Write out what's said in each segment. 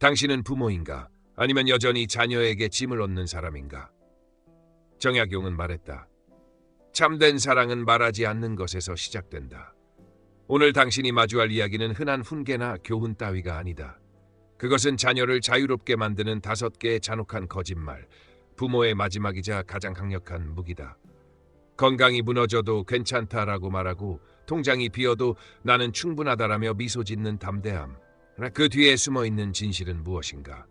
당신은 부모인가? 아니면 여전히 자녀에게 짐을 얻는 사람인가? 정약용은 말했다. 참된 사랑은 말하지 않는 것에서 시작된다. 오늘 당신이 마주할 이야기는 흔한 훈계나 교훈 따위가 아니다. 그것은 자녀를 자유롭게 만드는 5개의 잔혹한 거짓말, 부모의 마지막이자 가장 강력한 무기다. 건강이 무너져도 괜찮다라고 말하고 통장이 비어도 나는 충분하다라며 미소 짓는 담대함. 그 뒤에 숨어있는 진실은 무엇인가?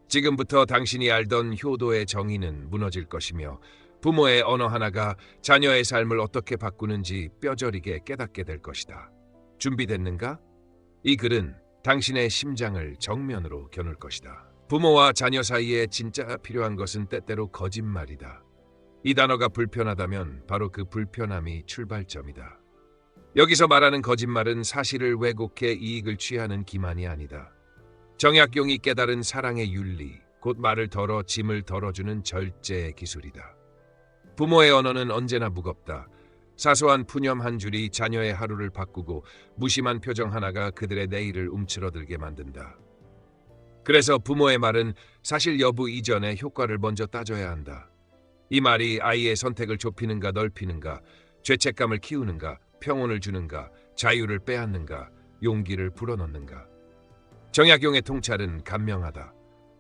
지금부터 당신이 알던 효도의 정의는 무너질 것이며 부모의 언어 하나가 자녀의 삶을 어떻게 바꾸는지 뼈저리게 깨닫게 될 것이다. 준비됐는가? 이 글은 당신의 심장을 정면으로 겨눌 것이다. 부모와 자녀 사이에 진짜 필요한 것은 때때로 거짓말이다. 이 단어가 불편하다면 바로 그 불편함이 출발점이다. 여기서 말하는 거짓말은 사실을 왜곡해 이익을 취하는 기만이 아니다. 정약용이 깨달은 사랑의 윤리, 곧 말을 덜어 짐을 덜어주는 절제의 기술이다. 부모의 언어는 언제나 무겁다. 사소한 푸념 한 줄이 자녀의 하루를 바꾸고 무심한 표정 하나가 그들의 내일을 움츠러들게 만든다. 그래서 부모의 말은 사실 여부 이전에 효과를 먼저 따져야 한다. 이 말이 아이의 선택을 좁히는가 넓히는가, 죄책감을 키우는가, 평온을 주는가, 자유를 빼앗는가, 용기를 불어넣는가. 정약용의 통찰은 간명하다.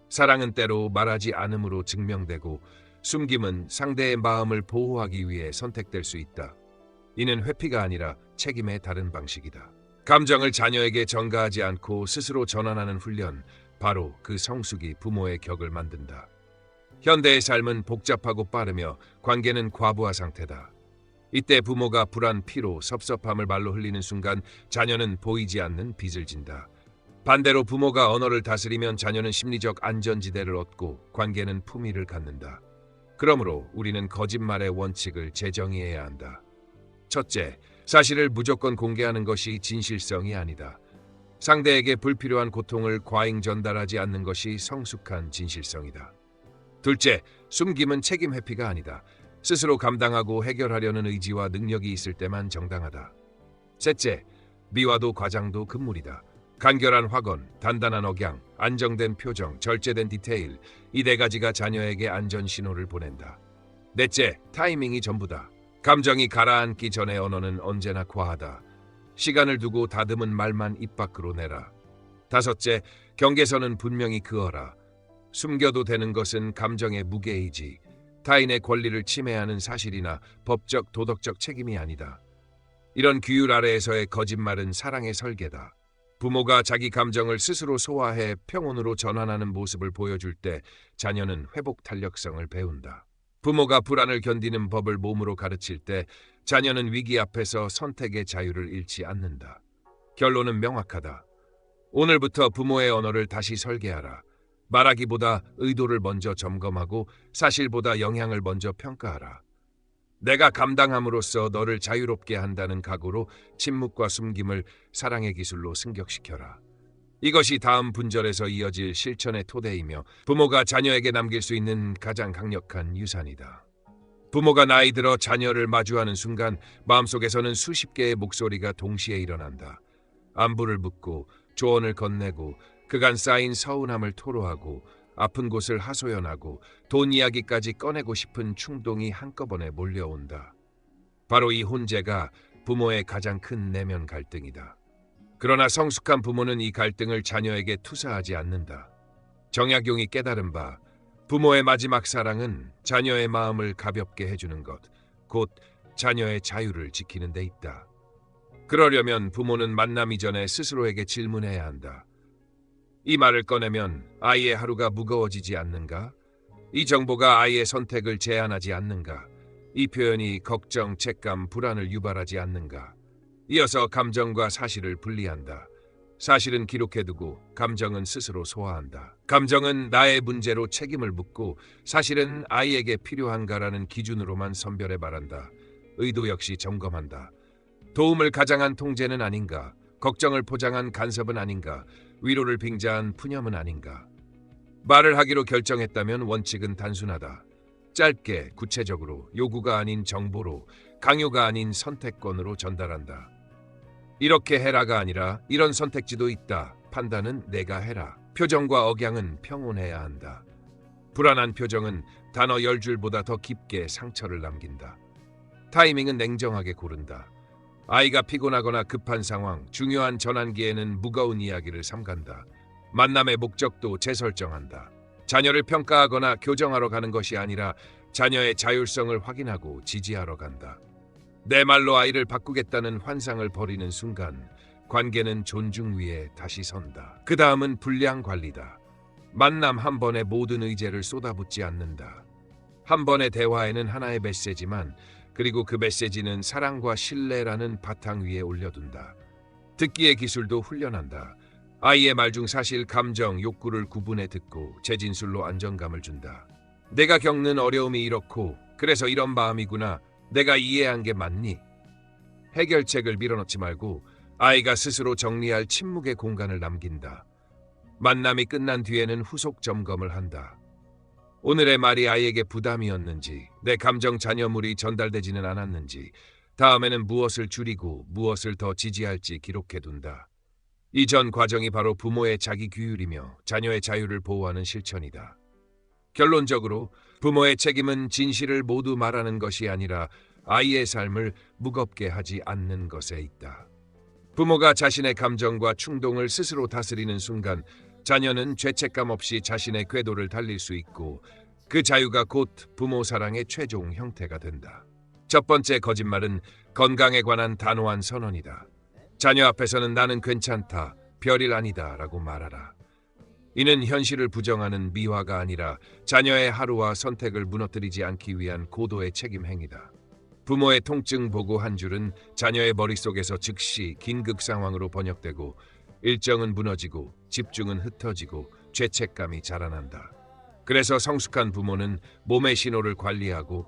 사랑은 때로 말하지 않음으로 증명되고 숨김은 상대의 마음을 보호하기 위해 선택될 수 있다. 이는 회피가 아니라 책임의 다른 방식이다. 감정을 자녀에게 전가하지 않고 스스로 전환하는 훈련, 바로 그 성숙이 부모의 격을 만든다. 현대의 삶은 복잡하고 빠르며 관계는 과부하 상태다. 이때 부모가 불안, 피로, 섭섭함을 말로 흘리는 순간 자녀는 보이지 않는 빚을 진다. 반대로 부모가 언어를 다스리면 자녀는 심리적 안전지대를 얻고 관계는 품위를 갖는다. 그러므로 우리는 거짓말의 원칙을 재정의해야 한다. 첫째, 사실을 무조건 공개하는 것이 진실성이 아니다. 상대에게 불필요한 고통을 과잉 전달하지 않는 것이 성숙한 진실성이다. 둘째, 숨김은 책임 회피가 아니다. 스스로 감당하고 해결하려는 의지와 능력이 있을 때만 정당하다. 셋째, 미화도 과장도 금물이다. 간결한 확언, 단단한 억양, 안정된 표정, 절제된 디테일, 이 4가지가 자녀에게 안전 신호를 보낸다. 넷째, 타이밍이 전부다. 감정이 가라앉기 전의 언어는 언제나 과하다. 시간을 두고 다듬은 말만 입 밖으로 내라. 다섯째, 경계선은 분명히 그어라. 숨겨도 되는 것은 감정의 무게이지 타인의 권리를 침해하는 사실이나 법적, 도덕적 책임이 아니다. 이런 규율 아래에서의 거짓말은 사랑의 설계다. 부모가 자기 감정을 스스로 소화해 평온으로 전환하는 모습을 보여줄 때 자녀는 회복 탄력성을 배운다. 부모가 불안을 견디는 법을 몸으로 가르칠 때 자녀는 위기 앞에서 선택의 자유를 잃지 않는다. 결론은 명확하다. 오늘부터 부모의 언어를 다시 설계하라. 말하기보다 의도를 먼저 점검하고 사실보다 영향을 먼저 평가하라. 내가 감당함으로써 너를 자유롭게 한다는 각오로 침묵과 숨김을 사랑의 기술로 승격시켜라. 이것이 다음 분절에서 이어질 실천의 토대이며 부모가 자녀에게 남길 수 있는 가장 강력한 유산이다. 부모가 나이 들어 자녀를 마주하는 순간 마음속에서는 수십 개의 목소리가 동시에 일어난다. 안부를 묻고 조언을 건네고 그간 쌓인 서운함을 토로하고 아픈 곳을 하소연하고 돈 이야기까지 꺼내고 싶은 충동이 한꺼번에 몰려온다. 바로 이 혼재가 부모의 가장 큰 내면 갈등이다. 그러나 성숙한 부모는 이 갈등을 자녀에게 투사하지 않는다. 정약용이 깨달은 바 부모의 마지막 사랑은 자녀의 마음을 가볍게 해주는 것, 곧 자녀의 자유를 지키는 데 있다. 그러려면 부모는 만남 이전에 스스로에게 질문해야 한다. 이 말을 꺼내면 아이의 하루가 무거워지지 않는가? 이 정보가 아이의 선택을 제한하지 않는가? 이 표현이 걱정, 책감, 불안을 유발하지 않는가? 이어서 감정과 사실을 분리한다. 사실은 기록해두고 감정은 스스로 소화한다. 감정은 나의 문제로 책임을 묻고 사실은 아이에게 필요한가라는 기준으로만 선별해 말한다. 의도 역시 점검한다. 도움을 가장한 통제는 아닌가? 걱정을 포장한 간섭은 아닌가? 위로를 빙자한 푸념은 아닌가? 말을 하기로 결정했다면 원칙은 단순하다. 짧게, 구체적으로, 요구가 아닌 정보로, 강요가 아닌 선택권으로 전달한다. 이렇게 해라가 아니라 이런 선택지도 있다. 판단은 내가 해라. 표정과 억양은 평온해야 한다. 불안한 표정은 단어 10줄보다 더 깊게 상처를 남긴다. 타이밍은 냉정하게 고른다. 아이가 피곤하거나 급한 상황, 중요한 전환기에는 무거운 이야기를 삼간다. 만남의 목적도 재설정한다. 자녀를 평가하거나 교정하러 가는 것이 아니라 자녀의 자율성을 확인하고 지지하러 간다. 내 말로 아이를 바꾸겠다는 환상을 버리는 순간 관계는 존중 위에 다시 선다. 그 다음은 분량 관리다. 만남 한 번에 모든 의제를 쏟아붓지 않는다. 한 번의 대화에는 하나의 메시지만, 그리고 그 메시지는 사랑과 신뢰라는 바탕 위에 올려둔다. 듣기의 기술도 훈련한다. 아이의 말 중 사실, 감정, 욕구를 구분해 듣고 재진술로 안정감을 준다. 내가 겪는 어려움이 이렇고 그래서 이런 마음이구나. 내가 이해한 게 맞니? 해결책을 밀어넣지 말고 아이가 스스로 정리할 침묵의 공간을 남긴다. 만남이 끝난 뒤에는 후속 점검을 한다. 오늘의 말이 아이에게 부담이었는지, 내 감정 잔여물이 전달되지는 않았는지, 다음에는 무엇을 줄이고 무엇을 더 지지할지 기록해둔다. 이전 과정이 바로 부모의 자기 규율이며 자녀의 자유를 보호하는 실천이다. 결론적으로 부모의 책임은 진실을 모두 말하는 것이 아니라 아이의 삶을 무겁게 하지 않는 것에 있다. 부모가 자신의 감정과 충동을 스스로 다스리는 순간 자녀는 죄책감 없이 자신의 궤도를 달릴 수 있고, 그 자유가 곧 부모 사랑의 최종 형태가 된다. 첫 번째 거짓말은 건강에 관한 단호한 선언이다. 자녀 앞에서는 나는 괜찮다, 별일 아니다 라고 말하라. 이는 현실을 부정하는 미화가 아니라 자녀의 하루와 선택을 무너뜨리지 않기 위한 고도의 책임 행위다. 부모의 통증 보고 한 줄은 자녀의 머릿속에서 즉시 긴급 상황으로 번역되고, 일정은 무너지고 집중은 흩어지고 죄책감이 자라난다. 그래서 성숙한 부모는 몸의 신호를 관리하고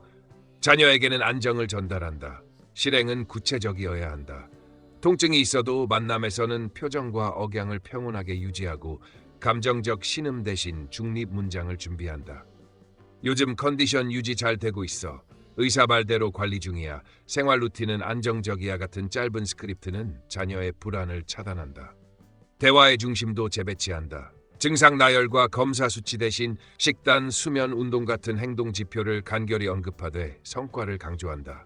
자녀에게는 안정을 전달한다. 실행은 구체적이어야 한다. 통증이 있어도 만남에서는 표정과 억양을 평온하게 유지하고 감정적 신음 대신 중립 문장을 준비한다. 요즘 컨디션 유지 잘 되고 있어. 의사 말대로 관리 중이야. 생활 루틴은 안정적이야 같은 짧은 스크립트는 자녀의 불안을 차단한다. 대화의 중심도 재배치한다. 증상 나열과 검사 수치 대신 식단, 수면, 운동 같은 행동 지표를 간결히 언급하되 성과를 강조한다.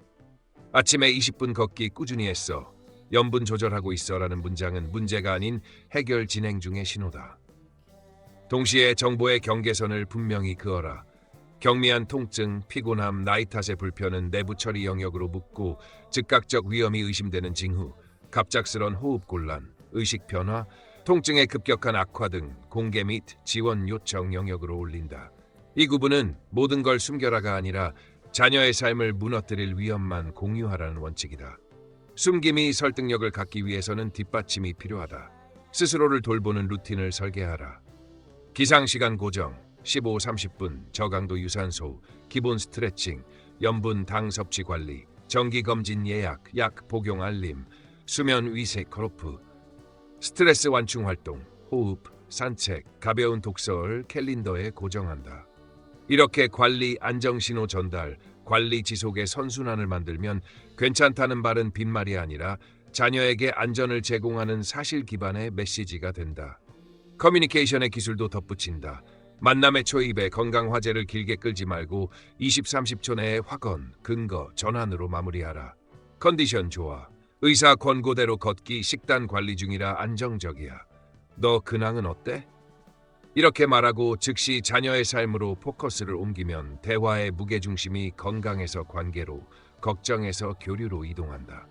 아침에 20분 걷기 꾸준히 했어. 염분 조절하고 있어라는 문장은 문제가 아닌 해결 진행 중의 신호다. 동시에 정보의 경계선을 분명히 그어라. 경미한 통증, 피곤함, 나이 탓의 불편은 내부 처리 영역으로 묻고, 즉각적 위험이 의심되는 징후, 갑작스런 호흡 곤란, 의식 변화, 통증의 급격한 악화 등 공개 및 지원 요청 영역으로 올린다. 이 구분은 모든 걸 숨겨라가 아니라 자녀의 삶을 무너뜨릴 위험만 공유하라는 원칙이다. 숨김이 설득력을 갖기 위해서는 뒷받침이 필요하다. 스스로를 돌보는 루틴을 설계하라. 기상시간 고정, 15-30분, 저강도 유산소, 기본 스트레칭, 염분 당 섭취 관리, 정기검진 예약, 약 복용 알림, 수면 위색 컬러프, 스트레스 완충 활동, 호흡, 산책, 가벼운 독서를 캘린더에 고정한다. 이렇게 관리, 안정신호 전달, 관리 지속의 선순환을 만들면 괜찮다는 말은 빈말이 아니라 자녀에게 안전을 제공하는 사실 기반의 메시지가 된다. 커뮤니케이션의 기술도 덧붙인다. 만남의 초입에 건강 화제를 길게 끌지 말고 20-30초 내에 확언, 근거, 전환으로 마무리하라. 컨디션 좋아. 의사 권고대로 걷기, 식단 관리 중이라 안정적이야. 너 근황은 어때? 이렇게 말하고 즉시 자녀의 삶으로 포커스를 옮기면 대화의 무게중심이 건강에서 관계로, 걱정에서 교류로 이동한다.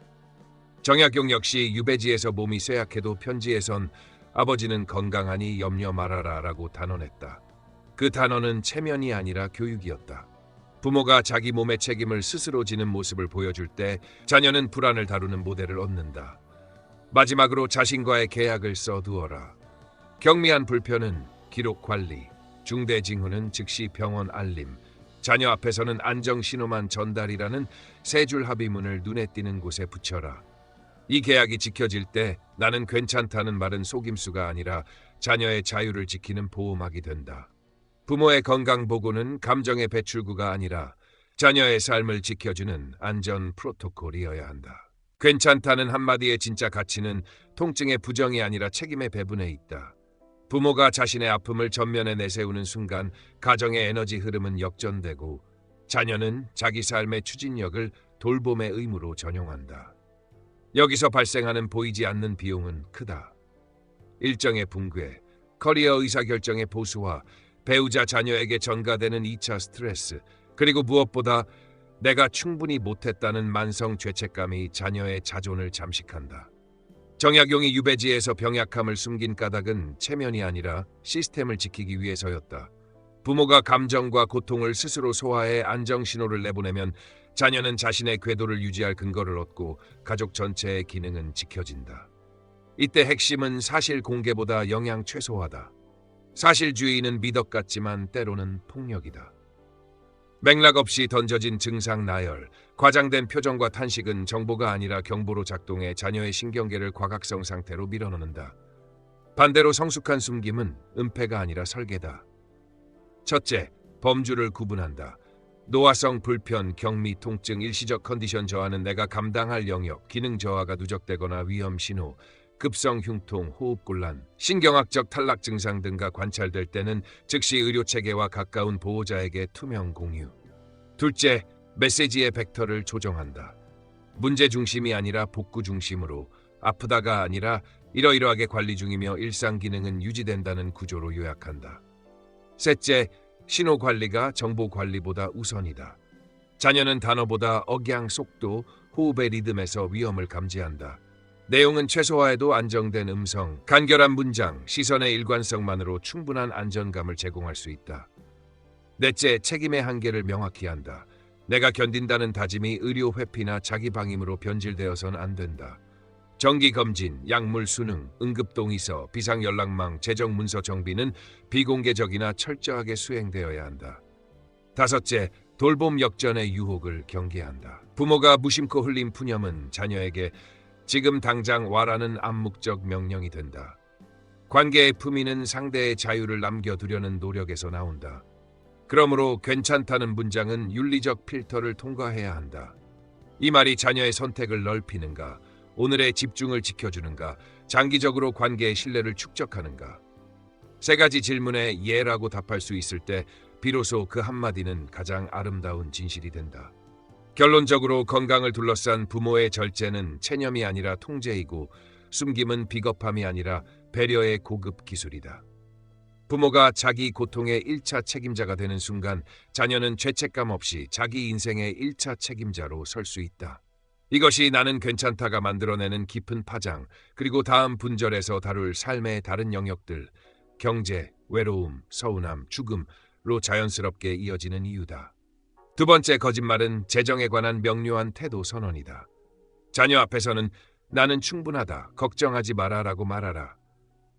정약용 역시 유배지에서 몸이 쇠약해도 편지에선 아버지는 건강하니 염려 말아라 라고 단언했다. 그 단어는 체면이 아니라 교육이었다. 부모가 자기 몸의 책임을 스스로 지는 모습을 보여줄 때 자녀는 불안을 다루는 모델을 얻는다. 마지막으로 자신과의 계약을 써두어라. 경미한 불편은 기록 관리, 중대 징후는 즉시 병원 알림, 자녀 앞에서는 안정 신호만 전달이라는 세 줄 합의문을 눈에 띄는 곳에 붙여라. 이 계약이 지켜질 때 나는 괜찮다는 말은 속임수가 아니라 자녀의 자유를 지키는 보호막이 된다. 부모의 건강 보고는 감정의 배출구가 아니라 자녀의 삶을 지켜주는 안전 프로토콜이어야 한다. 괜찮다는 한마디의 진짜 가치는 통증의 부정이 아니라 책임의 배분에 있다. 부모가 자신의 아픔을 전면에 내세우는 순간 가정의 에너지 흐름은 역전되고 자녀는 자기 삶의 추진력을 돌봄의 의무로 전용한다. 여기서 발생하는 보이지 않는 비용은 크다. 일정의 붕괴, 커리어 의사결정의 보수화, 배우자 자녀에게 전가되는 2차 스트레스, 그리고 무엇보다 내가 충분히 못했다는 만성 죄책감이 자녀의 자존을 잠식한다. 정약용이 유배지에서 병약함을 숨긴 까닭은 체면이 아니라 시스템을 지키기 위해서였다. 부모가 감정과 고통을 스스로 소화해 안정신호를 내보내면 자녀는 자신의 궤도를 유지할 근거를 얻고 가족 전체의 기능은 지켜진다. 이때 핵심은 사실 공개보다 영향 최소화다. 사실주의는 미덕 같지만 때로는 폭력이다. 맥락 없이 던져진 증상 나열, 과장된 표정과 탄식은 정보가 아니라 경보로 작동해 자녀의 신경계를 과각성 상태로 밀어넣는다. 반대로 성숙한 숨김은 은폐가 아니라 설계다. 첫째, 범주를 구분한다. 노화성 불편, 경미, 통증, 일시적 컨디션 저하는 내가 감당할 영역, 기능 저하가 누적되거나 위험 신호, 급성 흉통, 호흡곤란, 신경학적 탈락 증상 등과 관찰될 때는 즉시 의료체계와 가까운 보호자에게 투명 공유. 둘째, 메시지의 벡터를 조정한다. 문제 중심이 아니라 복구 중심으로, 아프다가 아니라 이러이러하게 관리 중이며 일상 기능은 유지된다는 구조로 요약한다. 셋째, 신호 관리가 정보 관리보다 우선이다. 자녀는 단어보다 억양, 속도, 호흡의 리듬에서 위험을 감지한다. 내용은 최소화해도 안정된 음성, 간결한 문장, 시선의 일관성만으로 충분한 안전감을 제공할 수 있다. 넷째, 책임의 한계를 명확히 한다. 내가 견딘다는 다짐이 의료 회피나 자기 방임으로 변질되어선 안 된다. 정기검진, 약물 수능, 응급동의서, 비상연락망, 재정문서 정비는 비공개적이나 철저하게 수행되어야 한다. 다섯째, 돌봄 역전의 유혹을 경계한다. 부모가 무심코 흘린 푸념은 자녀에게 지금 당장 와라는 암묵적 명령이 된다. 관계의 품위는 상대의 자유를 남겨두려는 노력에서 나온다. 그러므로 괜찮다는 문장은 윤리적 필터를 통과해야 한다. 이 말이 자녀의 선택을 넓히는가, 오늘의 집중을 지켜주는가, 장기적으로 관계의 신뢰를 축적하는가. 세 가지 질문에 예라고 답할 수 있을 때 비로소 그 한마디는 가장 아름다운 진실이 된다. 결론적으로 건강을 둘러싼 부모의 절제는 체념이 아니라 통제이고 숨김은 비겁함이 아니라 배려의 고급 기술이다. 부모가 자기 고통의 1차 책임자가 되는 순간 자녀는 죄책감 없이 자기 인생의 1차 책임자로 설 수 있다. 이것이 나는 괜찮다가 만들어내는 깊은 파장, 그리고 다음 분절에서 다룰 삶의 다른 영역들, 경제, 외로움, 서운함, 죽음로 자연스럽게 이어지는 이유다. 두 번째 거짓말은 재정에 관한 명료한 태도 선언이다. 자녀 앞에서는 나는 충분하다, 걱정하지 마라라고 말하라.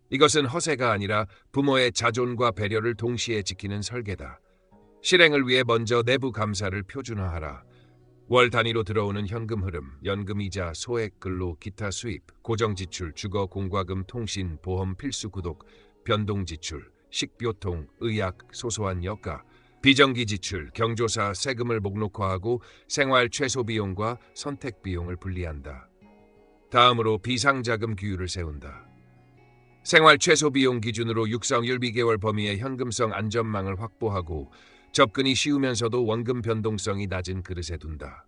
이것은 허세가 아니라 부모의 자존과 배려를 동시에 지키는 설계다. 실행을 위해 먼저 내부 감사를 표준화하라. 월 단위로 들어오는 현금 흐름, 연금 이자, 소액 근로, 기타 수입, 고정 지출, 주거 공과금, 통신, 보험, 필수 구독, 변동 지출, 식료통, 의약, 소소한 여가, 비정기 지출, 경조사, 세금을 목록화하고 생활 최소 비용과 선택 비용을 분리한다. 다음으로 비상자금 규율을 세운다. 생활 최소 비용 기준으로 육성율 비개월 범위의 현금성 안전망을 확보하고 접근이 쉬우면서도 원금 변동성이 낮은 그릇에 둔다.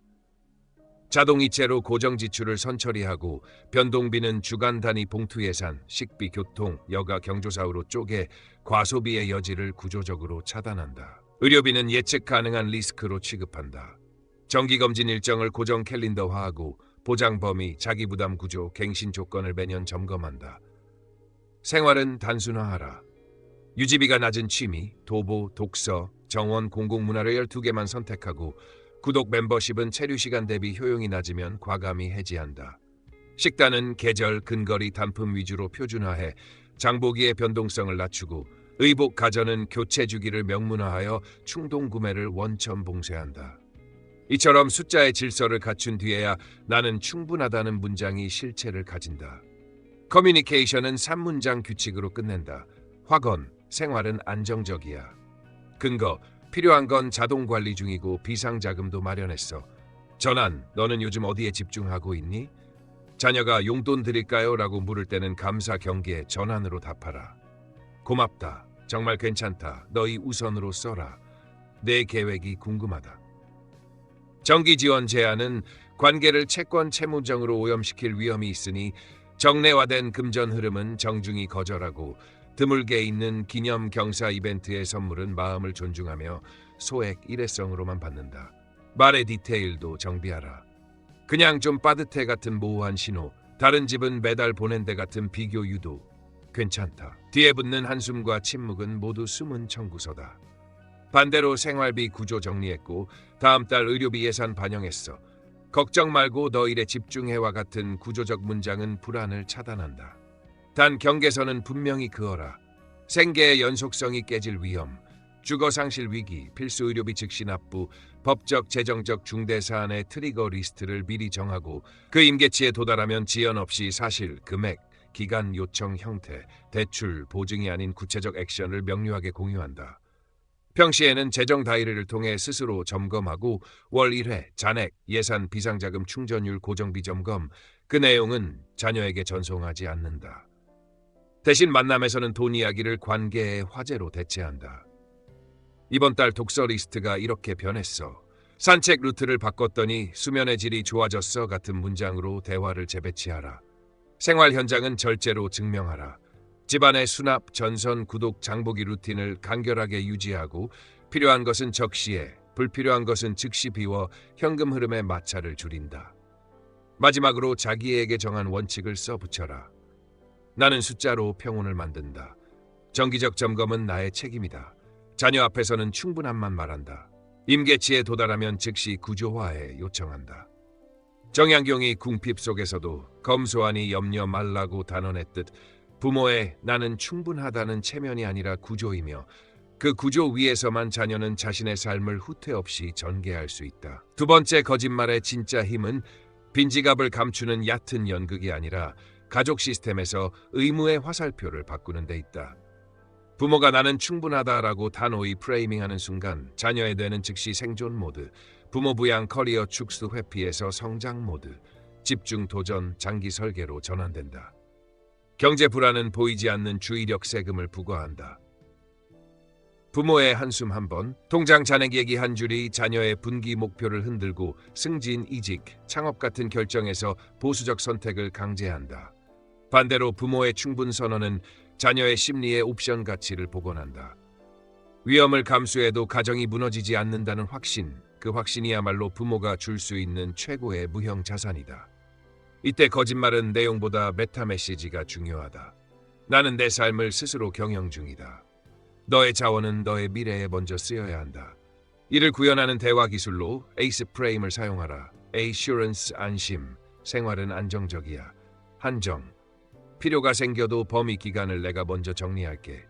자동이체로 고정 지출을 선처리하고 변동비는 주간 단위 봉투 예산, 식비, 교통, 여가, 경조사로 쪼개 과소비의 여지를 구조적으로 차단한다. 의료비는 예측 가능한 리스크로 취급한다. 정기검진 일정을 고정 캘린더화하고 보장 범위, 자기부담 구조, 갱신 조건을 매년 점검한다. 생활은 단순화하라. 유지비가 낮은 취미, 도보, 독서, 정원, 공공문화를 12개만 선택하고 구독 멤버십은 체류 시간 대비 효용이 낮으면 과감히 해지한다. 식단은 계절, 근거리, 단품 위주로 표준화해 장보기의 변동성을 낮추고 의복 가전은 교체 주기를 명문화하여 충동 구매를 원천 봉쇄한다. 이처럼 숫자의 질서를 갖춘 뒤에야 나는 충분하다는 문장이 실체를 가진다. 커뮤니케이션은 3문장 규칙으로 끝낸다. 확언, 생활은 안정적이야. 근거, 필요한 건 자동 관리 중이고 비상자금도 마련했어. 전환, 너는 요즘 어디에 집중하고 있니? 자녀가 용돈 드릴까요? 라고 물을 때는 감사 경계에 전환으로 답하라. 고맙다. 정말 괜찮다. 너희 우선으로 써라. 내 계획이 궁금하다. 정기 지원 제한은 관계를 채권 채무정으로 오염시킬 위험이 있으니 정례화된 금전 흐름은 정중히 거절하고 드물게 있는 기념 경사 이벤트의 선물은 마음을 존중하며 소액 일회성으로만 받는다. 말의 디테일도 정비하라. 그냥 좀 빠듯해 같은 모호한 신호, 다른 집은 매달 보낸대 같은 비교 유도. 괜찮다. 뒤에 붙는 한숨과 침묵은 모두 숨은 청구서다. 반대로 생활비 구조 정리했고 다음 달 의료비 예산 반영했어. 걱정 말고 너 일에 집중해와 같은 구조적 문장은 불안을 차단한다. 단 경계선은 분명히 그어라. 생계의 연속성이 깨질 위험, 주거 상실 위기, 필수 의료비 즉시 납부, 법적 재정적 중대 사안의 트리거 리스트를 미리 정하고 그 임계치에 도달하면 지연 없이 사실, 금액, 기간 요청 형태, 대출, 보증이 아닌 구체적 액션을 명료하게 공유한다. 평시에는 재정 다이어리를 통해 스스로 점검하고 월 1회 잔액, 예산, 비상자금 충전율 고정비 점검, 그 내용은 자녀에게 전송하지 않는다. 대신 만남에서는 돈 이야기를 관계의 화제로 대체한다. 이번 달 독서 리스트가 이렇게 변했어. 산책 루트를 바꿨더니 수면의 질이 좋아졌어 같은 문장으로 대화를 재배치하라. 생활 현장은 절제로 증명하라. 집안의 수납, 전선, 구독, 장보기 루틴을 간결하게 유지하고 필요한 것은 적시해, 불필요한 것은 즉시 비워 현금 흐름의 마찰을 줄인다. 마지막으로 자기에게 정한 원칙을 써붙여라. 나는 숫자로 평온을 만든다. 정기적 점검은 나의 책임이다. 자녀 앞에서는 충분함만 말한다. 임계치에 도달하면 즉시 구조화에 요청한다. 정약용이 궁핍 속에서도 검소하니 염려 말라고 단언했듯 부모의 나는 충분하다는 체면이 아니라 구조이며 그 구조 위에서만 자녀는 자신의 삶을 후퇴 없이 전개할 수 있다. 두 번째 거짓말의 진짜 힘은 빈지갑을 감추는 얕은 연극이 아니라 가족 시스템에서 의무의 화살표를 바꾸는 데 있다. 부모가 나는 충분하다라고 단호히 프레이밍하는 순간 자녀의 뇌는 즉시 생존 모드, 부모 부양 커리어 축소 회피에서 성장 모드, 집중 도전 장기 설계로 전환된다. 경제 불안은 보이지 않는 주의력 세금을 부과한다. 부모의 한숨 한 번, 통장 잔액 얘기 한 줄이 자녀의 분기 목표를 흔들고 승진, 이직, 창업 같은 결정에서 보수적 선택을 강제한다. 반대로 부모의 충분 선언은 자녀의 심리의 옵션 가치를 복원한다. 위험을 감수해도 가정이 무너지지 않는다는 확신, 그 확신이야말로 부모가 줄 수 있는 최고의 무형 자산이다. 이때 거짓말은 내용보다 메타 메시지가 중요하다. 나는 내 삶을 스스로 경영 중이다. 너의 자원은 너의 미래에 먼저 쓰여야 한다. 이를 구현하는 대화 기술로 에이스 프레임을 사용하라. Assurance 안심, 생활은 안정적이야. 한정, 필요가 생겨도 범위 기간을 내가 먼저 정리할게.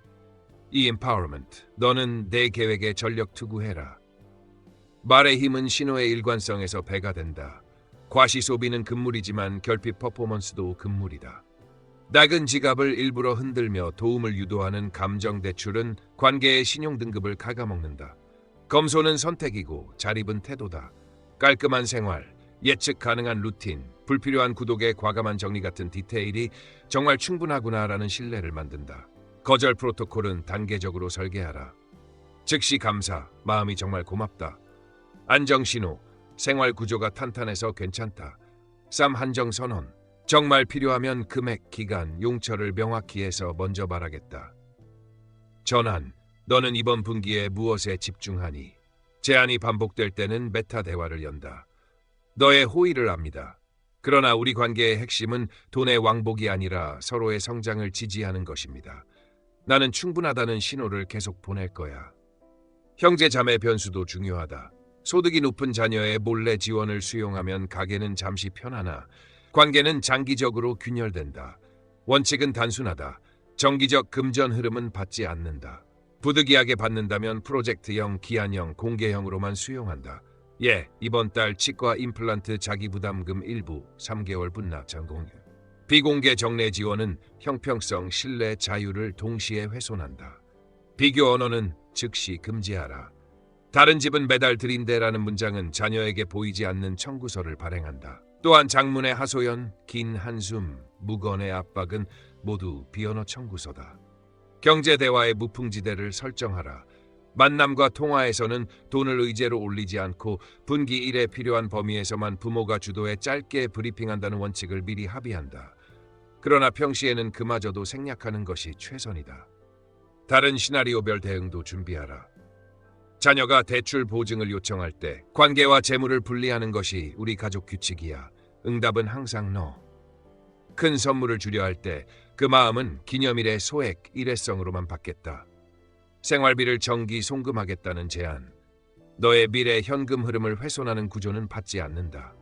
Empowerment, 너는 내 계획에 전력 투구해라. 말의 힘은 신호의 일관성에서 배가 된다. 과시 소비는 금물이지만 결핍 퍼포먼스도 금물이다. 낡은 지갑을 일부러 흔들며 도움을 유도하는 감정 대출은 관계의 신용 등급을 갉아먹는다. 검소는 선택이고 자립은 태도다. 깔끔한 생활, 예측 가능한 루틴, 불필요한 구독의 과감한 정리 같은 디테일이 정말 충분하구나라는 신뢰를 만든다. 거절 프로토콜은 단계적으로 설계하라. 즉시 감사, 마음이 정말 고맙다. 안정 신호, 생활 구조가 탄탄해서 괜찮다. 쌈 한정 선언, 정말 필요하면 금액, 기간, 용처를 명확히 해서 먼저 말하겠다. 전환, 너는 이번 분기에 무엇에 집중하니? 제안이 반복될 때는 메타 대화를 연다. 너의 호의를 압니다. 그러나 우리 관계의 핵심은 돈의 왕복이 아니라 서로의 성장을 지지하는 것입니다. 나는 충분하다는 신호를 계속 보낼 거야. 형제 자매 변수도 중요하다. 소득이 높은 자녀의 몰래 지원을 수용하면 가게는 잠시 편하나 관계는 장기적으로 균열된다. 원칙은 단순하다. 정기적 금전 흐름은 받지 않는다. 부득이하게 받는다면 프로젝트형, 기한형, 공개형으로만 수용한다. 예, 이번 달 치과 임플란트 자기부담금 일부 3개월 분납 전공유. 비공개 정례 지원은 형평성, 신뢰, 자유를 동시에 훼손한다. 비교 언어는 즉시 금지하라. 다른 집은 매달 드린대라는 문장은 자녀에게 보이지 않는 청구서를 발행한다. 또한 장문의 하소연, 긴 한숨, 무건의 압박은 모두 비언어 청구서다. 경제 대화의 무풍지대를 설정하라. 만남과 통화에서는 돈을 의제로 올리지 않고 분기 1에 필요한 범위에서만 부모가 주도해 짧게 브리핑한다는 원칙을 미리 합의한다. 그러나 평시에는 그마저도 생략하는 것이 최선이다. 다른 시나리오별 대응도 준비하라. 자녀가 대출 보증을 요청할 때 관계와 재물을 분리하는 것이 우리 가족 규칙이야. 응답은 항상 너. 큰 선물을 주려 할 때 그 마음은 기념일의 소액 일회성으로만 받겠다. 생활비를 정기 송금하겠다는 제안. 너의 미래 현금 흐름을 훼손하는 구조는 받지 않는다.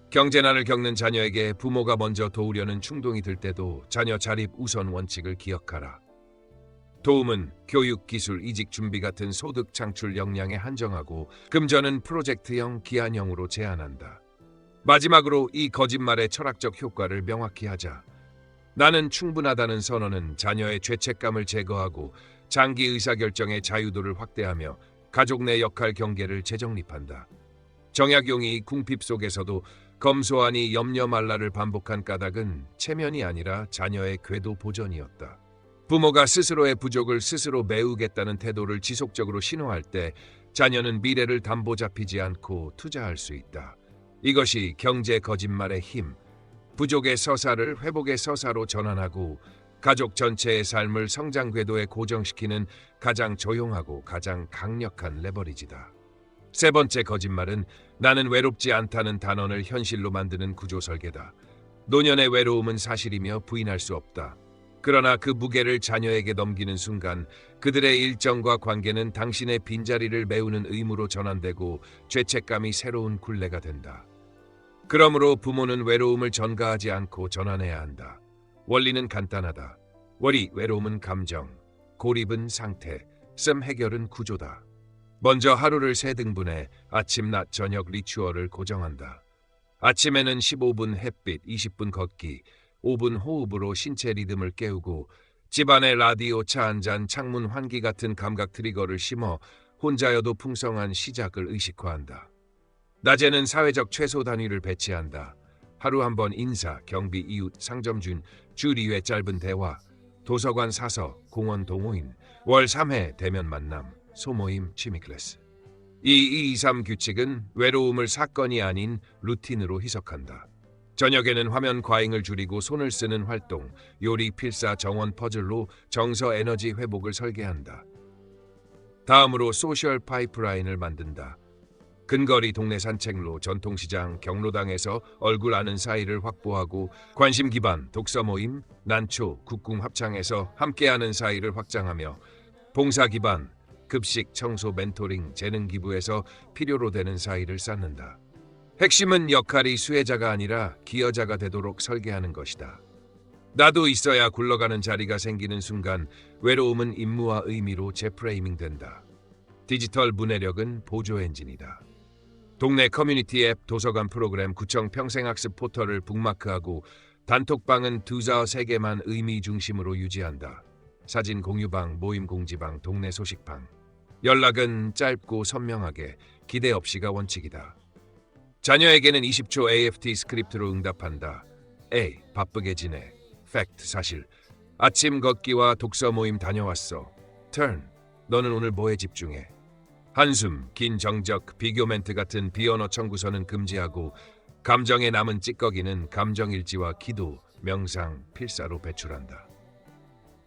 경제난을 겪는 자녀에게 부모가 먼저 도우려는 충동이 들 때도 자녀 자립 우선 원칙을 기억하라. 도움은 교육, 기술, 이직 준비 같은 소득 창출 역량에 한정하고 금전은 프로젝트형, 기한형으로 제한한다. 마지막으로 이 거짓말의 철학적 효과를 명확히 하자. 나는 충분하다는 선언은 자녀의 죄책감을 제거하고 장기 의사결정의 자유도를 확대하며 가족 내 역할 경계를 재정립한다. 정약용이 궁핍 속에서도 검소하니 염려 말라를 반복한 까닭은 체면이 아니라 자녀의 궤도 보전이었다. 부모가 스스로의 부족을 스스로 메우겠다는 태도를 지속적으로 신호할 때 자녀는 미래를 담보 잡히지 않고 투자할 수 있다. 이것이 경제 거짓말의 힘, 부족의 서사를 회복의 서사로 전환하고 가족 전체의 삶을 성장 궤도에 고정시키는 가장 조용하고 가장 강력한 레버리지다. 세 번째 거짓말은 나는 외롭지 않다는 단언을 현실로 만드는 구조 설계다. 노년의 외로움은 사실이며 부인할 수 없다. 그러나 그 무게를 자녀에게 넘기는 순간 그들의 일정과 관계는 당신의 빈자리를 메우는 의무로 전환되고 죄책감이 새로운 굴레가 된다. 그러므로 부모는 외로움을 전가하지 않고 전환해야 한다. 원리는 간단하다. 외로움은 감정, 고립은 상태, 해결은 구조다. 먼저 하루를 3등분해 아침, 낮, 저녁 리추얼을 고정한다. 아침에는 15분 햇빛, 20분 걷기, 5분 호흡으로 신체 리듬을 깨우고 집안에 라디오, 차 한 잔, 창문 환기 같은 감각 트리거를 심어 혼자여도 풍성한 시작을 의식화한다. 낮에는 사회적 최소 단위를 배치한다. 하루 한 번 인사, 경비, 이웃, 상점준, 주 2회 짧은 대화, 도서관 사서, 공원 동호인, 월 3회 대면 만남, 소모임, 취미 클래스. 이 2-2-3 규칙은 외로움을 사건이 아닌 루틴으로 희석한다. 저녁에는 화면 과잉을 줄이고 손을 쓰는 활동, 요리, 필사, 정원, 퍼즐로 정서 에너지 회복을 설계한다. 다음으로 소셜 파이프라인을 만든다. 근거리 동네 산책로, 전통시장, 경로당에서 얼굴 아는 사이를 확보하고 관심 기반, 독서 모임, 난초, 국궁 합창에서 함께하는 사이를 확장하며 봉사 기반, 급식, 청소, 멘토링, 재능 기부에서 필요로 되는 사이를 쌓는다. 핵심은 역할이 수혜자가 아니라 기여자가 되도록 설계하는 것이다. 나도 있어야 굴러가는 자리가 생기는 순간 외로움은 임무와 의미로 재프레이밍 된다. 디지털 문해력은 보조 엔진이다. 동네 커뮤니티 앱, 도서관 프로그램, 구청 평생학습 포털을 북마크하고 단톡방은 2-3개만 의미 중심으로 유지한다. 사진 공유방, 모임 공지방, 동네 소식방. 연락은 짧고 선명하게, 기대 없이가 원칙이다. 자녀에게는 20초 AFT 스크립트로 응답한다. A. 바쁘게 지내. 팩트 사실. 아침 걷기와 독서 모임 다녀왔어. Turn. 너는 오늘 뭐에 집중해? 한숨, 긴 정적, 비교 멘트 같은 비언어 청구서는 금지하고 감정에 남은 찌꺼기는 감정일지와 기도, 명상, 필사로 배출한다.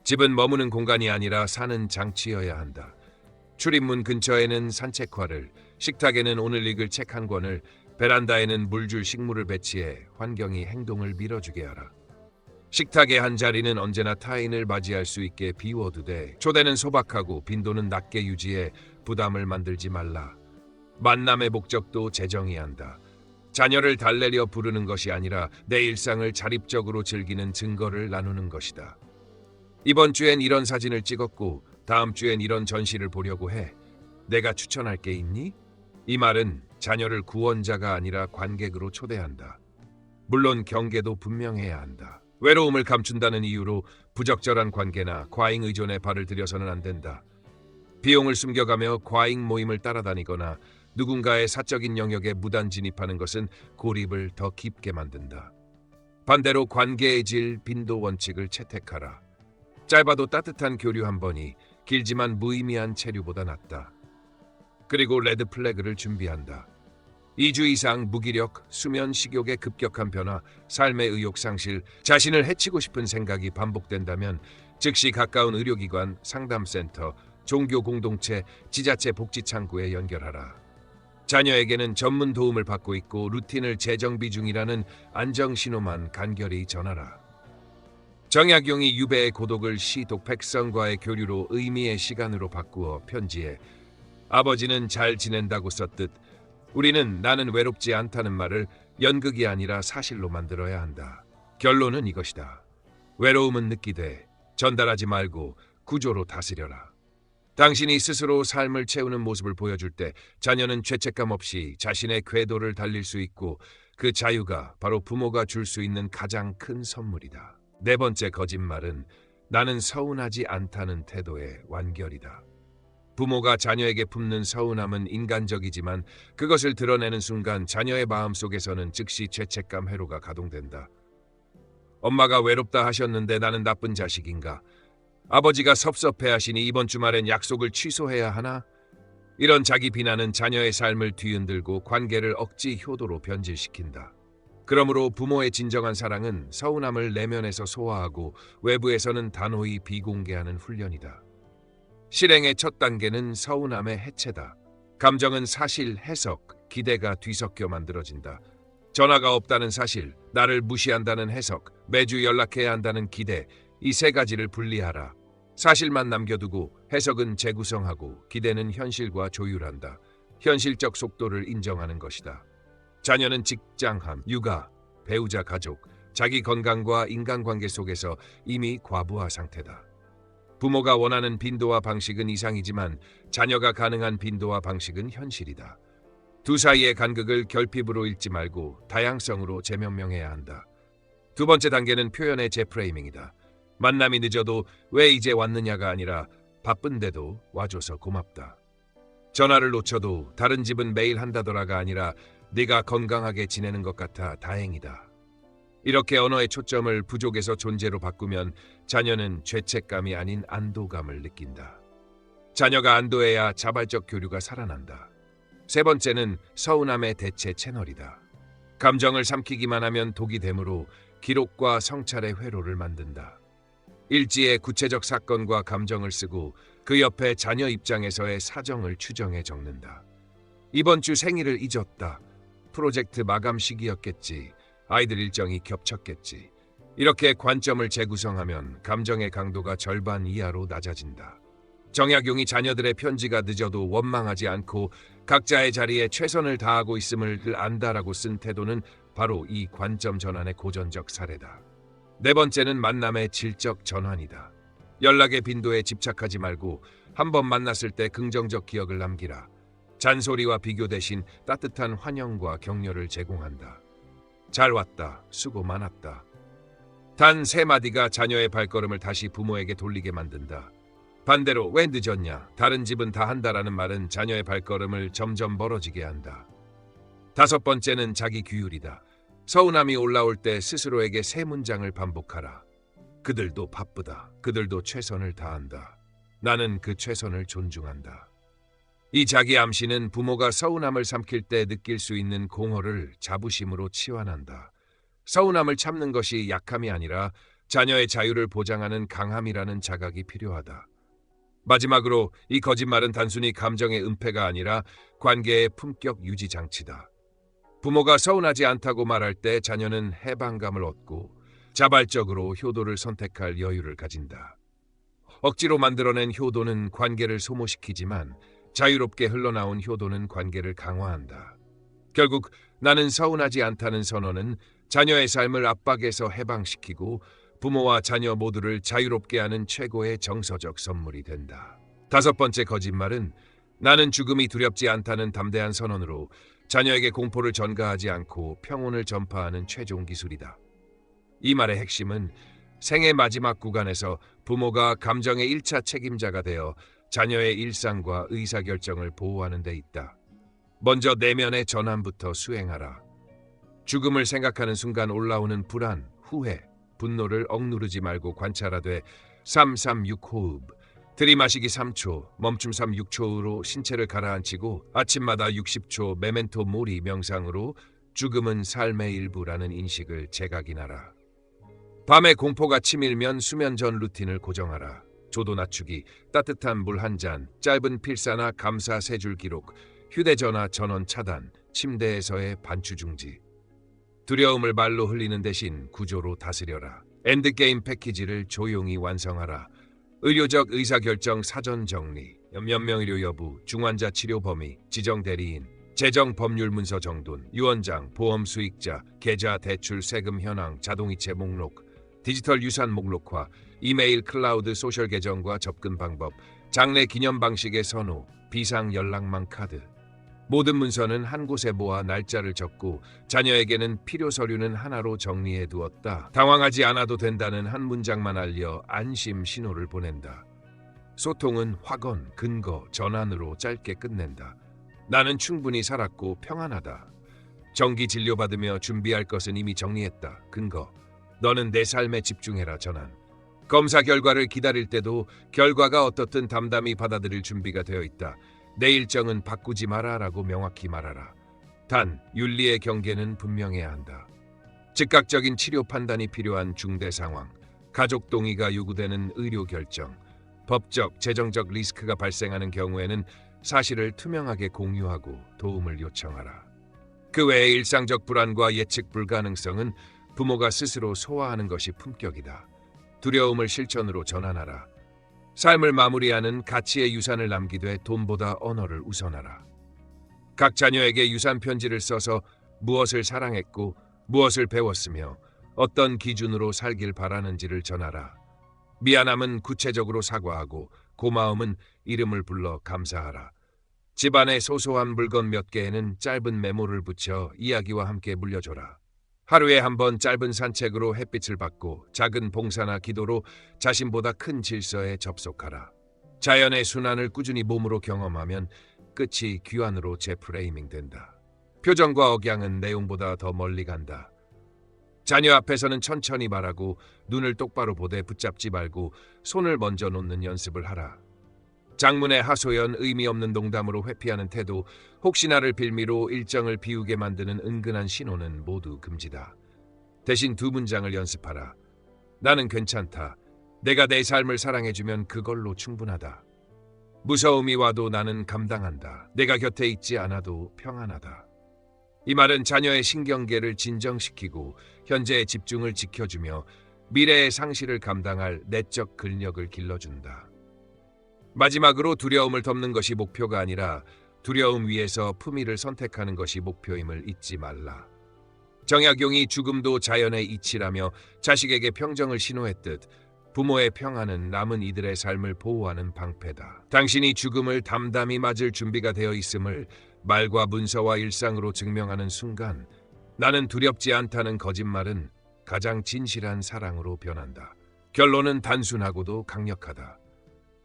집은 머무는 공간이 아니라 사는 장치여야 한다. 출입문 근처에는 산책화를, 식탁에는 오늘 읽을 책 한 권을, 베란다에는 물줄 식물을 배치해 환경이 행동을 밀어주게 하라. 식탁의 한 자리는 언제나 타인을 맞이할 수 있게 비워두되 초대는 소박하고 빈도는 낮게 유지해 부담을 만들지 말라. 만남의 목적도 재정해야 한다. 자녀를 달래려 부르는 것이 아니라 내 일상을 자립적으로 즐기는 증거를 나누는 것이다. 이번 주엔 이런 사진을 찍었고 다음 주엔 이런 전시를 보려고 해. 내가 추천할 게 있니? 이 말은 자녀를 구원자가 아니라 관객으로 초대한다. 물론 경계도 분명해야 한다. 외로움을 감춘다는 이유로 부적절한 관계나 과잉 의존에 발을 들여서는 안 된다. 비용을 숨겨가며 과잉 모임을 따라다니거나 누군가의 사적인 영역에 무단 진입하는 것은 고립을 더 깊게 만든다. 반대로 관계의 질, 빈도 원칙을 채택하라. 짧아도 따뜻한 교류 한 번이 길지만 무의미한 체류보다 낫다. 그리고 레드 플래그를 준비한다. 2주 이상 무기력, 수면, 식욕의 급격한 변화, 삶의 의욕 상실, 자신을 해치고 싶은 생각이 반복된다면 즉시 가까운 의료기관, 상담센터, 종교 공동체, 지자체 복지창구에 연결하라. 자녀에게는 전문 도움을 받고 있고 루틴을 재정비 중이라는 안정신호만 간결히 전하라. 정약용이 유배의 고독을 시독 백성과의 교류로 의미의 시간으로 바꾸어 편지에 아버지는 잘 지낸다고 썼듯 우리는 나는 외롭지 않다는 말을 연극이 아니라 사실로 만들어야 한다. 결론은 이것이다. 외로움은 느끼되 전달하지 말고 구조로 다스려라. 당신이 스스로 삶을 채우는 모습을 보여줄 때 자녀는 죄책감 없이 자신의 궤도를 달릴 수 있고 그 자유가 바로 부모가 줄 수 있는 가장 큰 선물이다. 네 번째 거짓말은 나는 서운하지 않다는 태도의 완결이다. 부모가 자녀에게 품는 서운함은 인간적이지만 그것을 드러내는 순간 자녀의 마음속에서는 즉시 죄책감 회로가 가동된다. 엄마가 외롭다 하셨는데 나는 나쁜 자식인가? 아버지가 섭섭해하시니 이번 주말엔 약속을 취소해야 하나? 이런 자기 비난은 자녀의 삶을 뒤흔들고 관계를 억지 효도로 변질시킨다. 그러므로 부모의 진정한 사랑은 서운함을 내면에서 소화하고 외부에서는 단호히 비공개하는 훈련이다. 실행의 첫 단계는 서운함의 해체다. 감정은 사실, 해석, 기대가 뒤섞여 만들어진다. 전화가 없다는 사실, 나를 무시한다는 해석, 매주 연락해야 한다는 기대, 이 세 가지를 분리하라. 사실만 남겨두고 해석은 재구성하고 기대는 현실과 조율한다. 현실적 속도를 인정하는 것이다. 자녀는 직장함, 육아, 배우자, 가족, 자기 건강과 인간관계 속에서 이미 과부하 상태다. 부모가 원하는 빈도와 방식은 이상이지만 자녀가 가능한 빈도와 방식은 현실이다. 두 사이의 간극을 결핍으로 읽지 말고 다양성으로 재명명해야 한다. 두 번째 단계는 표현의 재프레이밍이다. 만남이 늦어도 왜 이제 왔느냐가 아니라 바쁜데도 와줘서 고맙다. 전화를 놓쳐도 다른 집은 매일 한다더라가 아니라 네가 건강하게 지내는 것 같아 다행이다. 이렇게 언어의 초점을 부족에서 존재로 바꾸면 자녀는 죄책감이 아닌 안도감을 느낀다. 자녀가 안도해야 자발적 교류가 살아난다. 세 번째는 서운함의 대체 채널이다. 감정을 삼키기만 하면 독이 되므로 기록과 성찰의 회로를 만든다. 일지에 구체적 사건과 감정을 쓰고 그 옆에 자녀 입장에서의 사정을 추정해 적는다. 이번 주 생일을 잊었다. 프로젝트 마감 시기였겠지. 아이들 일정이 겹쳤겠지. 이렇게 관점을 재구성하면 감정의 강도가 절반 이하로 낮아진다. 정약용이 자녀들의 편지가 늦어도 원망하지 않고 각자의 자리에 최선을 다하고 있음을 안다라고 쓴 태도는 바로 이 관점 전환의 고전적 사례다. 네 번째는 만남의 질적 전환이다. 연락의 빈도에 집착하지 말고 한 번 만났을 때 긍정적 기억을 남기라. 잔소리와 비교 대신 따뜻한 환영과 격려를 제공한다. 잘 왔다. 수고 많았다. 단 세 마디가 자녀의 발걸음을 다시 부모에게 돌리게 만든다. 반대로 왜 늦었냐? 다른 집은 다 한다라는 말은 자녀의 발걸음을 점점 멀어지게 한다. 다섯 번째는 자기 규율이다. 서운함이 올라올 때 스스로에게 세 문장을 반복하라. 그들도 바쁘다. 그들도 최선을 다한다. 나는 그 최선을 존중한다. 이 자기 암시는 부모가 서운함을 삼킬 때 느낄 수 있는 공허를 자부심으로 치환한다. 서운함을 참는 것이 약함이 아니라 자녀의 자유를 보장하는 강함이라는 자각이 필요하다. 마지막으로 이 거짓말은 단순히 감정의 은폐가 아니라 관계의 품격 유지 장치다. 부모가 서운하지 않다고 말할 때 자녀는 해방감을 얻고 자발적으로 효도를 선택할 여유를 가진다. 억지로 만들어낸 효도는 관계를 소모시키지만 자유롭게 흘러나온 효도는 관계를 강화한다. 결국 나는 서운하지 않다는 선언은 자녀의 삶을 압박에서 해방시키고 부모와 자녀 모두를 자유롭게 하는 최고의 정서적 선물이 된다. 다섯 번째 거짓말은 나는 죽음이 두렵지 않다는 담대한 선언으로 자녀에게 공포를 전가하지 않고 평온을 전파하는 최종 기술이다. 이 말의 핵심은 생의 마지막 구간에서 부모가 감정의 1차 책임자가 되어 자녀의 일상과 의사결정을 보호하는 데 있다. 먼저 내면의 전환부터 수행하라. 죽음을 생각하는 순간 올라오는 불안, 후회, 분노를 억누르지 말고 관찰하되 336호흡. 들이마시기 3초, 멈춤 6초로 신체를 가라앉히고 아침마다 60초 메멘토 모리 명상으로 죽음은 삶의 일부라는 인식을 재각인하라. 밤에 공포가 치밀면 수면 전 루틴을 고정하라. 조도 낮추기, 따뜻한 물 한 잔, 짧은 필사나 감사 세 줄 기록, 휴대전화 전원 차단, 침대에서의 반추 중지. 두려움을 말로 흘리는 대신 구조로 다스려라. 엔드게임 패키지를 조용히 완성하라. 의료적 의사결정 사전 정리, 연명의료 여부, 중환자 치료 범위, 지정 대리인, 재정 법률 문서 정돈, 유언장, 보험 수익자, 계좌 대출 세금 현황, 자동이체 목록, 디지털 유산 목록화, 이메일 클라우드 소셜 계정과 접근 방법, 장례 기념 방식의 선호, 비상 연락망 카드. 모든 문서는 한 곳에 모아 날짜를 적고 자녀에게는 필요 서류는 하나로 정리해 두었다. 당황하지 않아도 된다는 한 문장만 알려 안심 신호를 보낸다. 소통은 확언, 근거, 전환으로 짧게 끝낸다. 나는 충분히 살았고 평안하다. 정기 진료받으며 준비할 것은 이미 정리했다. 근거. 너는 내 삶에 집중해라. 전환. 검사 결과를 기다릴 때도 결과가 어떻든 담담히 받아들일 준비가 되어 있다. 내 일정은 바꾸지 마라라고 명확히 말하라. 단, 윤리의 경계는 분명해야 한다. 즉각적인 치료 판단이 필요한 중대 상황, 가족 동의가 요구되는 의료 결정, 법적, 재정적 리스크가 발생하는 경우에는 사실을 투명하게 공유하고 도움을 요청하라. 그 외의 일상적 불안과 예측 불가능성은 부모가 스스로 소화하는 것이 품격이다. 두려움을 실천으로 전환하라. 삶을 마무리하는 가치의 유산을 남기되 돈보다 언어를 우선하라. 각 자녀에게 유산 편지를 써서 무엇을 사랑했고 무엇을 배웠으며 어떤 기준으로 살길 바라는지를 전하라. 미안함은 구체적으로 사과하고 고마움은 이름을 불러 감사하라. 집안의 소소한 물건 몇 개에는 짧은 메모를 붙여 이야기와 함께 물려줘라. 하루에 한 번 짧은 산책으로 햇빛을 받고 작은 봉사나 기도로 자신보다 큰 질서에 접속하라. 자연의 순환을 꾸준히 몸으로 경험하면 끝이 귀환으로 재프레이밍 된다. 표정과 억양은 내용보다 더 멀리 간다. 자녀 앞에서는 천천히 말하고 눈을 똑바로 보되 붙잡지 말고 손을 먼저 놓는 연습을 하라. 장문의 하소연, 의미 없는 농담으로 회피하는 태도, 혹시나를 빌미로 일정을 비우게 만드는 은근한 신호는 모두 금지다. 대신 두 문장을 연습하라. 나는 괜찮다. 내가 내 삶을 사랑해주면 그걸로 충분하다. 무서움이 와도 나는 감당한다. 내가 곁에 있지 않아도 평안하다. 이 말은 자녀의 신경계를 진정시키고 현재의 집중을 지켜주며 미래의 상실을 감당할 내적 근력을 길러준다. 마지막으로 두려움을 덮는 것이 목표가 아니라 두려움 위에서 품위를 선택하는 것이 목표임을 잊지 말라. 정약용이 죽음도 자연의 이치라며 자식에게 평정을 신호했듯 부모의 평안은 남은 이들의 삶을 보호하는 방패다. 당신이 죽음을 담담히 맞을 준비가 되어 있음을 말과 문서와 일상으로 증명하는 순간 나는 두렵지 않다는 거짓말은 가장 진실한 사랑으로 변한다. 결론은 단순하고도 강력하다.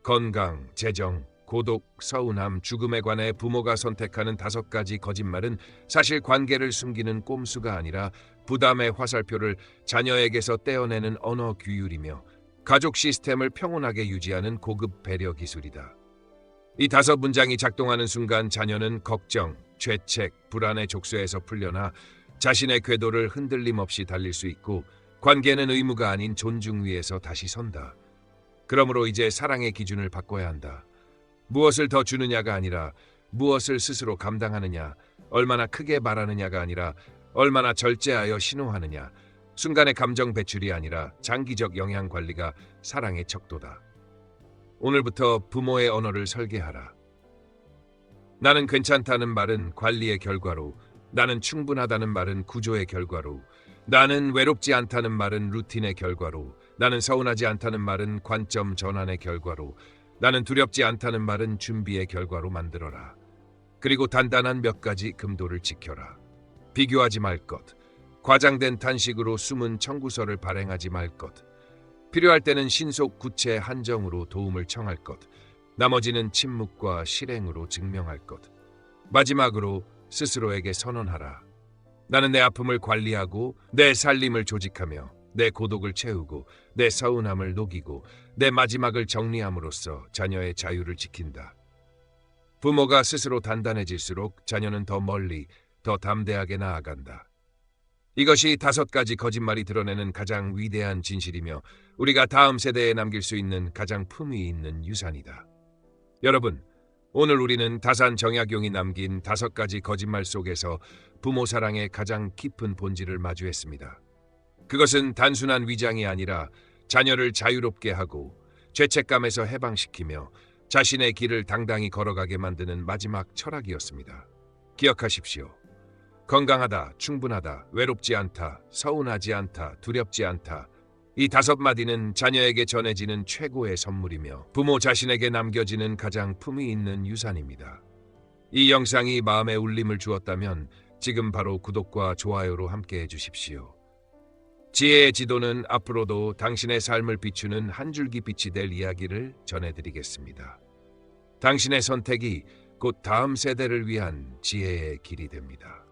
건강, 재정, 고독, 서운함, 죽음에 관해 부모가 선택하는 5가지 거짓말은 사실 관계를 숨기는 꼼수가 아니라 부담의 화살표를 자녀에게서 떼어내는 언어 규율이며 가족 시스템을 평온하게 유지하는 고급 배려 기술이다. 이 5문장이 작동하는 순간 자녀는 걱정, 죄책, 불안의 족쇄에서 풀려나 자신의 궤도를 흔들림 없이 달릴 수 있고 관계는 의무가 아닌 존중 위에서 다시 선다. 그러므로 이제 사랑의 기준을 바꿔야 한다. 무엇을 더 주느냐가 아니라 무엇을 스스로 감당하느냐, 얼마나 크게 말하느냐가 아니라 얼마나 절제하여 신호하느냐, 순간의 감정 배출이 아니라 장기적 영향 관리가 사랑의 척도다. 오늘부터 부모의 언어를 설계하라. 나는 괜찮다는 말은 관리의 결과로, 나는 충분하다는 말은 구조의 결과로, 나는 외롭지 않다는 말은 루틴의 결과로, 나는 서운하지 않다는 말은 관점 전환의 결과로, 나는 두렵지 않다는 말은 준비의 결과로 만들어라. 그리고 단단한 몇 가지 금도를 지켜라. 비교하지 말 것, 과장된 탄식으로 숨은 청구서를 발행하지 말 것, 필요할 때는 신속 구체 한정으로 도움을 청할 것, 나머지는 침묵과 실행으로 증명할 것. 마지막으로 스스로에게 선언하라. 나는 내 아픔을 관리하고 내 살림을 조직하며 내 고독을 채우고 내 서운함을 녹이고 내 마지막을 정리함으로써 자녀의 자유를 지킨다. 부모가 스스로 단단해질수록 자녀는 더 멀리, 더 담대하게 나아간다. 이것이 5가지 거짓말이 드러내는 가장 위대한 진실이며 우리가 다음 세대에 남길 수 있는 가장 품위 있는 유산이다. 여러분, 오늘 우리는 다산 정약용이 남긴 5가지 거짓말 속에서 부모 사랑의 가장 깊은 본질을 마주했습니다. 그것은 단순한 위장이 아니라 자녀를 자유롭게 하고 죄책감에서 해방시키며 자신의 길을 당당히 걸어가게 만드는 마지막 철학이었습니다. 기억하십시오. 건강하다, 충분하다, 외롭지 않다, 서운하지 않다, 두렵지 않다. 이 5마디는 자녀에게 전해지는 최고의 선물이며 부모 자신에게 남겨지는 가장 품위 있는 유산입니다. 이 영상이 마음에 울림을 주었다면 지금 바로 구독과 좋아요로 함께 해주십시오. 지혜의 지도는 앞으로도 당신의 삶을 비추는 한 줄기 빛이 될 이야기를 전해드리겠습니다. 당신의 선택이 곧 다음 세대를 위한 지혜의 길이 됩니다.